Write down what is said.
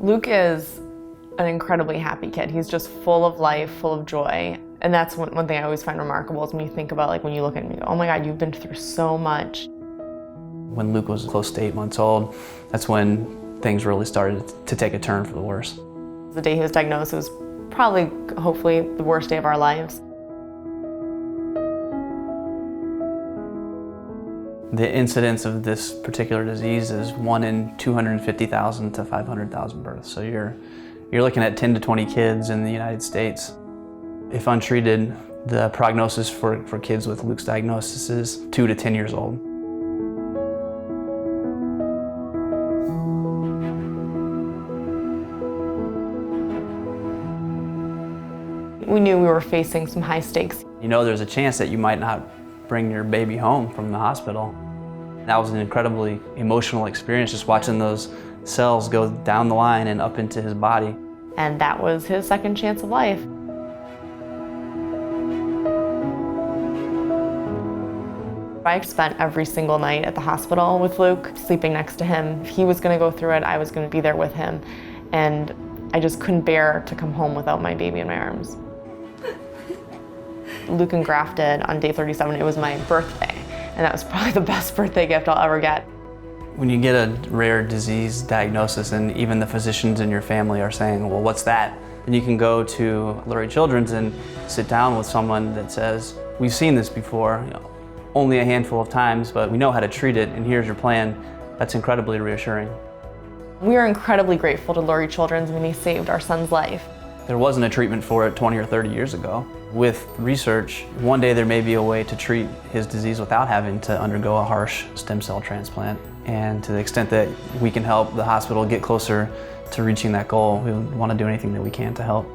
Luke is an incredibly happy kid. He's just full of life, full of joy. And that's one thing I always find remarkable is when you think about, like, when you look at him, you go, oh my God, you've been through so much. When Luke was close to 8 months old, that's when things really started to take a turn for the worse. The day he was diagnosed, it was probably, hopefully, the worst day of our lives. The incidence of this particular disease is 1 in 250,000 to 500,000 births. So you're looking at 10 to 20 kids in the United States. If untreated, the prognosis for kids with Luke's diagnosis is 2 to 10 years old. We knew we were facing some high stakes. You know there's a chance that you might not bring your baby home from the hospital. That was an incredibly emotional experience, just watching those cells go down the line and up into his body. And that was his second chance of life. I spent every single night at the hospital with Luke, sleeping next to him. If he was going to go through it, I was going to be there with him. And I just couldn't bear to come home without my baby in my arms. Luke engrafted on day 37. It was my birthday, and that was probably the best birthday gift I'll ever get. When you get a rare disease diagnosis and even the physicians in your family are saying, well, what's that? And you can go to Lurie Children's and sit down with someone that says, we've seen this before, only a handful of times, but we know how to treat it, and here's your plan. That's incredibly reassuring. We are incredibly grateful to Lurie Children's when they saved our son's life. There wasn't a treatment for it 20 or 30 years ago. With research, one day there may be a way to treat his disease without having to undergo a harsh stem cell transplant. And to the extent that we can help the hospital get closer to reaching that goal, we want to do anything that we can to help.